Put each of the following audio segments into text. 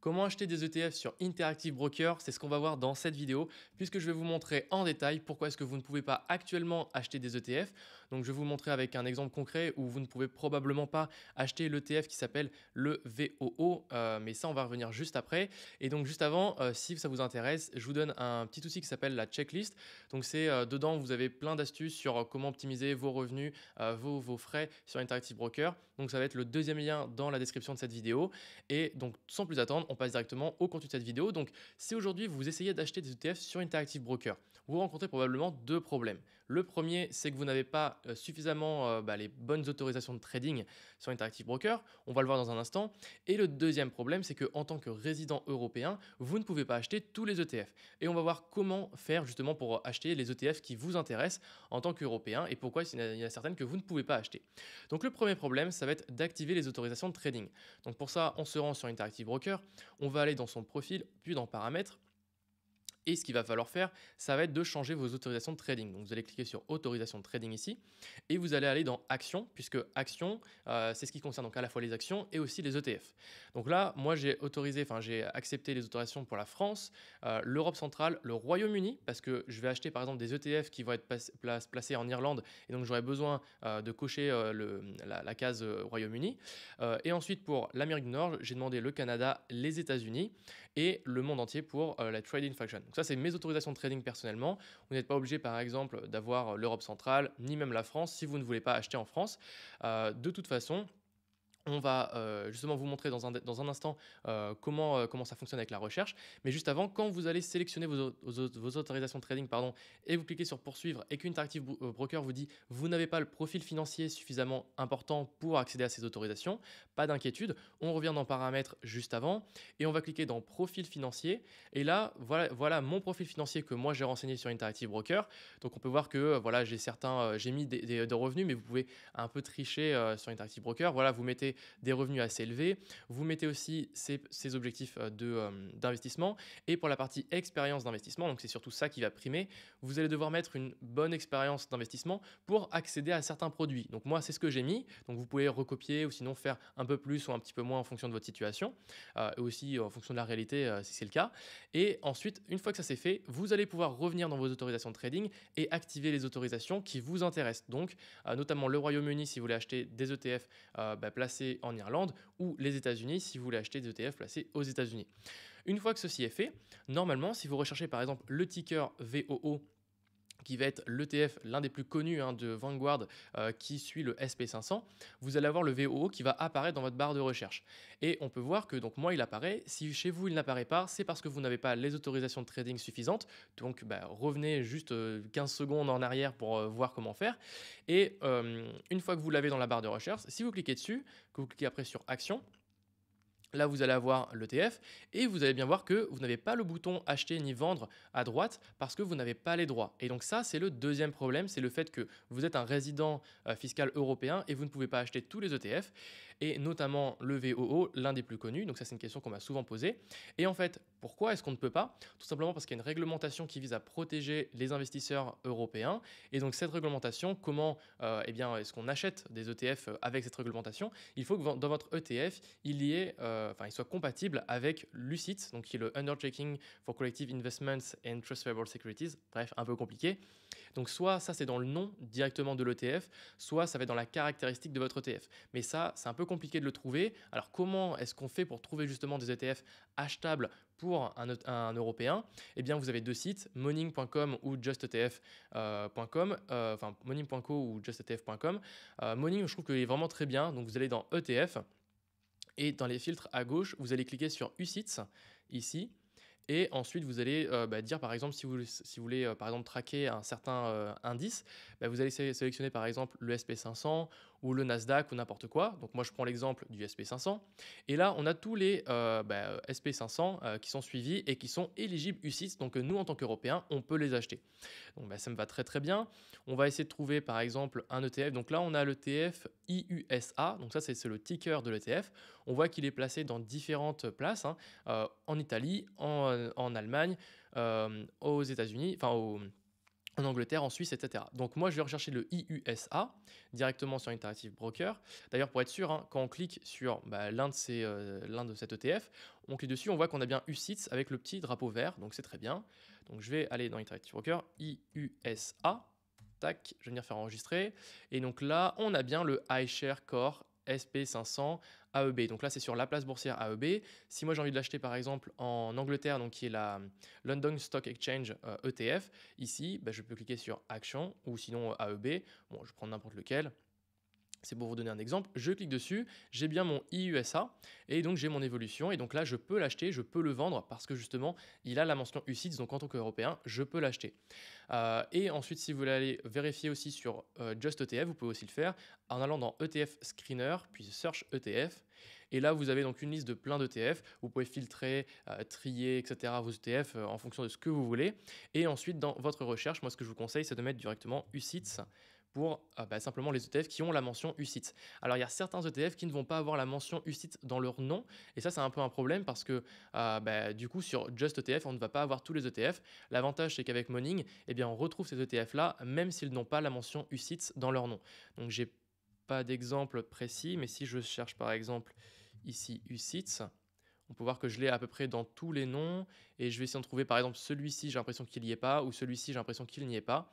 Comment acheter des ETF sur Interactive Broker? C'est ce qu'on va voir dans cette vidéo, puisque je vais vous montrer en détail pourquoi est-ce que vous ne pouvez pas actuellement acheter des ETF. Donc je vais vous montrer avec un exemple concret où vous ne pouvez probablement pas acheter l'ETF qui s'appelle le VOO, mais ça on va revenir juste après. Et donc juste avant, si ça vous intéresse, je vous donne un petit outil qui s'appelle la checklist. Donc c'est dedans vous avez plein d'astuces sur comment optimiser vos revenus, vos frais sur Interactive Broker. Donc ça va être le deuxième lien dans la description de cette vidéo. Et donc sans plus attendre, on passe directement au contenu de cette vidéo. Donc si aujourd'hui vous essayez d'acheter des ETF sur Interactive Broker, vous rencontrez probablement deux problèmes. Le premier, c'est que vous n'avez pas suffisamment les bonnes autorisations de trading sur Interactive Broker. On va le voir dans un instant. Et le deuxième problème, c'est qu'en tant que résident européen, vous ne pouvez pas acheter tous les ETF. Et on va voir comment faire justement pour acheter les ETF qui vous intéressent en tant qu'Européen et pourquoi il y en a certaines que vous ne pouvez pas acheter. Donc le premier problème, ça va être d'activer les autorisations de trading. Donc pour ça, on se rend sur Interactive Broker, on va aller dans son profil, puis dans paramètres. Et ce qu'il va falloir faire, ça va être de changer vos autorisations de trading. Donc vous allez cliquer sur autorisation de trading ici et vous allez aller dans actions, puisque actions, c'est ce qui concerne donc à la fois les actions et aussi les ETF. Donc là, moi j'ai accepté les autorisations pour la France, l'Europe centrale, le Royaume-Uni, parce que je vais acheter par exemple des ETF qui vont être placés en Irlande et donc j'aurai besoin de cocher la case Royaume-Uni. Et ensuite pour l'Amérique du Nord, j'ai demandé le Canada, les États-Unis et le monde entier pour la Trading Faction. Donc ça, c'est mes autorisations de trading personnellement. Vous n'êtes pas obligé, par exemple, d'avoir l'Europe centrale, ni même la France, si vous ne voulez pas acheter en France. De toute façon, on va justement vous montrer dans un instant comment ça fonctionne avec la recherche. Mais juste avant, quand vous allez sélectionner vos autorisations de trading et vous cliquez sur poursuivre et qu'Interactive Broker vous dit vous n'avez pas le profil financier suffisamment important pour accéder à ces autorisations, pas d'inquiétude, on revient dans paramètres juste avant et on va cliquer dans profil financier. Et là, voilà mon profil financier que moi j'ai renseigné sur Interactive Broker. Donc on peut voir que voilà, j'ai mis des revenus, mais vous pouvez un peu tricher sur Interactive Broker. Voilà, vous mettez des revenus assez élevés. Vous mettez aussi ces objectifs d'investissement. Et pour la partie expérience d'investissement, donc c'est surtout ça qui va primer, vous allez devoir mettre une bonne expérience d'investissement pour accéder à certains produits. Donc moi, c'est ce que j'ai mis. Donc vous pouvez recopier ou sinon faire un peu plus ou un petit peu moins en fonction de votre situation et aussi en fonction de la réalité si c'est le cas. Et ensuite, une fois que ça c'est fait, vous allez pouvoir revenir dans vos autorisations de trading et activer les autorisations qui vous intéressent. Donc notamment le Royaume-Uni si vous voulez acheter des ETF placés en Irlande ou les États-Unis si vous voulez acheter des ETF placés aux États-Unis. Une fois que ceci est fait, normalement, si vous recherchez par exemple le ticker VOO, qui va être l'ETF, l'un des plus connus de Vanguard, qui suit le SP500, vous allez avoir le VOO qui va apparaître dans votre barre de recherche. Et on peut voir que donc moi il apparaît, si chez vous il n'apparaît pas, c'est parce que vous n'avez pas les autorisations de trading suffisantes, donc revenez juste 15 secondes en arrière pour voir comment faire. Et une fois que vous l'avez dans la barre de recherche, si vous cliquez dessus, que vous cliquez après sur Action, là, vous allez avoir l'ETF et vous allez bien voir que vous n'avez pas le bouton acheter ni vendre à droite parce que vous n'avez pas les droits. Et donc ça, c'est le deuxième problème, c'est le fait que vous êtes un résident fiscal européen et vous ne pouvez pas acheter tous les ETF et notamment le VOO, l'un des plus connus. Donc ça, c'est une question qu'on m'a souvent posée. Et en fait, pourquoi est-ce qu'on ne peut pas? Tout simplement parce qu'il y a une réglementation qui vise à protéger les investisseurs européens. Et donc cette réglementation, comment est-ce qu'on achète des ETF avec cette réglementation? Il faut que dans votre ETF, il soit compatible avec l'UCITS, donc qui est le Undertaking for Collective Investments and Transferable Securities, bref, un peu compliqué. Donc soit ça c'est dans le nom directement de l'ETF, soit ça va être dans la caractéristique de votre ETF. Mais ça, c'est un peu compliqué de le trouver. Alors comment est-ce qu'on fait pour trouver justement des ETF achetables pour un Européen? Eh bien, vous avez deux sites, Moning.com ou justetf.com, Moning.co ou justetf.com. Moning, je trouve qu'il est vraiment très bien. Donc vous allez dans ETF. Et dans les filtres à gauche, vous allez cliquer sur UCITS ici. Et ensuite, vous allez dire, par exemple, si vous voulez par exemple, traquer un certain indice, vous allez sélectionner, par exemple, le SP500 ou le Nasdaq ou n'importe quoi. Donc, moi, je prends l'exemple du SP500. Et là, on a tous les SP500 qui sont suivis et qui sont éligibles UCITS. Donc, nous, en tant qu'Européens, on peut les acheter. Donc, ça me va très, très bien. On va essayer de trouver, par exemple, un ETF. Donc là, on a l'ETF IUSA. Donc, ça, c'est le ticker de l'ETF. On voit qu'il est placé dans différentes places, en Italie, en Allemagne, aux États-Unis, en Angleterre, en Suisse, etc. Donc moi, je vais rechercher le IUSA directement sur Interactive Broker. D'ailleurs, pour être sûr, hein, quand on clique sur l'un de cet ETF, on clique dessus, on voit qu'on a bien UCITS avec le petit drapeau vert, donc c'est très bien. Donc je vais aller dans Interactive Broker, IUSA, tac, je vais venir faire enregistrer. Et donc là, on a bien le iShare Core SP500 AEB. Donc là, c'est sur la place boursière AEB. Si moi j'ai envie de l'acheter par exemple en Angleterre, donc qui est la London Stock Exchange ETF, ici, je peux cliquer sur Action ou sinon AEB. Bon, je prends n'importe lequel. C'est pour vous donner un exemple. Je clique dessus, j'ai bien mon IUSA et donc j'ai mon évolution. Et donc là, je peux l'acheter, je peux le vendre parce que justement, il a la mention UCITS. Donc en tant qu'Européen, je peux l'acheter. Et ensuite, si vous voulez aller vérifier aussi sur Just ETF, vous pouvez aussi le faire en allant dans ETF Screener, puis Search ETF. Et là, vous avez donc une liste de plein d'ETF. Vous pouvez filtrer, trier, etc. vos ETF en fonction de ce que vous voulez. Et ensuite, dans votre recherche, moi, ce que je vous conseille, c'est de mettre directement UCITS pour simplement les ETF qui ont la mention UCITS. Alors, il y a certains ETF qui ne vont pas avoir la mention UCITS dans leur nom. Et ça, c'est un peu un problème parce que du coup, sur Just ETF, on ne va pas avoir tous les ETF. L'avantage, c'est qu'avec Morning, eh bien, on retrouve ces ETF-là, même s'ils n'ont pas la mention UCITS dans leur nom. Donc, j'ai pas d'exemple précis, mais si je cherche par exemple ici UCITS, on peut voir que je l'ai à peu près dans tous les noms et je vais essayer de trouver par exemple celui-ci, j'ai l'impression qu'il n'y est pas, ou celui-ci, j'ai l'impression qu'il n'y est pas,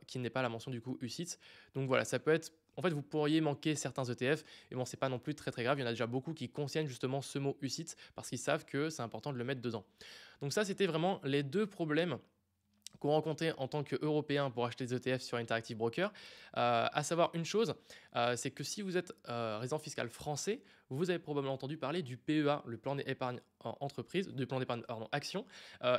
qu'il n'est pas la mention du coup UCITS. Donc voilà, ça peut être, en fait vous pourriez manquer certains ETF et bon c'est pas non plus très très grave, il y en a déjà beaucoup qui contiennent justement ce mot UCITS parce qu'ils savent que c'est important de le mettre dedans. Donc ça c'était vraiment les deux problèmes qu'on rencontrait en tant qu'Européen pour acheter des ETF sur Interactive Broker. À savoir une chose, c'est que si vous êtes résident fiscal français, vous avez probablement entendu parler du PEA, le plan d'épargne entreprise, du plan d'épargne action.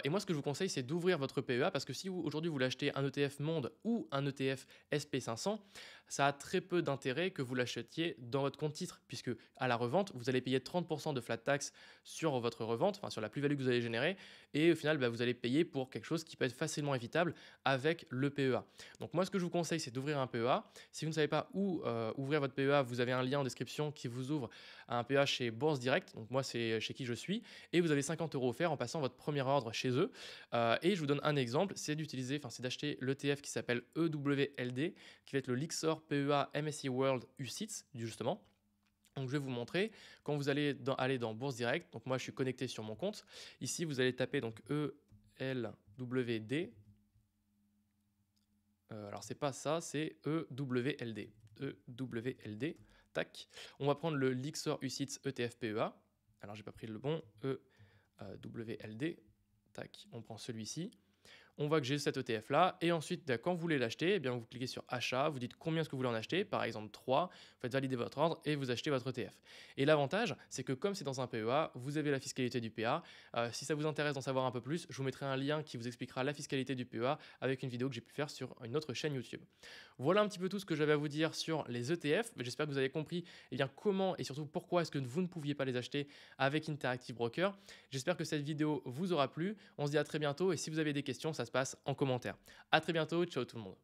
Et moi, ce que je vous conseille, c'est d'ouvrir votre PEA parce que si aujourd'hui vous voulez acheter un ETF Monde ou un ETF SP500, ça a très peu d'intérêt que vous l'achetiez dans votre compte titre, puisque à la revente, vous allez payer 30% de flat tax sur votre revente, enfin sur la plus-value que vous allez générer, et au final, vous allez payer pour quelque chose qui peut être facilement évitable avec le PEA. Donc moi, ce que je vous conseille, c'est d'ouvrir un PEA. Si vous ne savez pas où ouvrir votre PEA, vous avez un lien en description qui vous ouvre à un PEA chez Bourse Direct. Donc moi, c'est chez qui je suis. Et vous avez 50 € offerts en passant votre premier ordre chez eux. Et je vous donne un exemple, c'est d'acheter l'ETF qui s'appelle EWLD, qui va être le Lixor PEA MSCI World UCITS, justement. Donc je vais vous montrer, quand vous allez dans Bourse Direct, donc moi je suis connecté sur mon compte, ici vous allez taper donc ELWD, alors c'est pas ça, c'est EWLD, EWLD, tac, on va prendre le Lixor UCITS ETF PEA, alors j'ai pas pris le bon, EWLD, tac, on prend celui-ci. On voit que j'ai cet ETF là et ensuite quand vous voulez l'acheter, eh bien vous cliquez sur achat, vous dites combien est-ce que vous voulez en acheter, par exemple 3, vous faites valider votre ordre et vous achetez votre ETF. Et l'avantage, c'est que comme c'est dans un PEA, vous avez la fiscalité du PEA. Si ça vous intéresse d'en savoir un peu plus, je vous mettrai un lien qui vous expliquera la fiscalité du PEA avec une vidéo que j'ai pu faire sur une autre chaîne YouTube. Voilà un petit peu tout ce que j'avais à vous dire sur les ETF. J'espère que vous avez compris comment et surtout pourquoi est-ce que vous ne pouviez pas les acheter avec Interactive Broker. J'espère que cette vidéo vous aura plu. On se dit à très bientôt et si vous avez des questions, ça se passe en commentaire. À très bientôt, ciao tout le monde.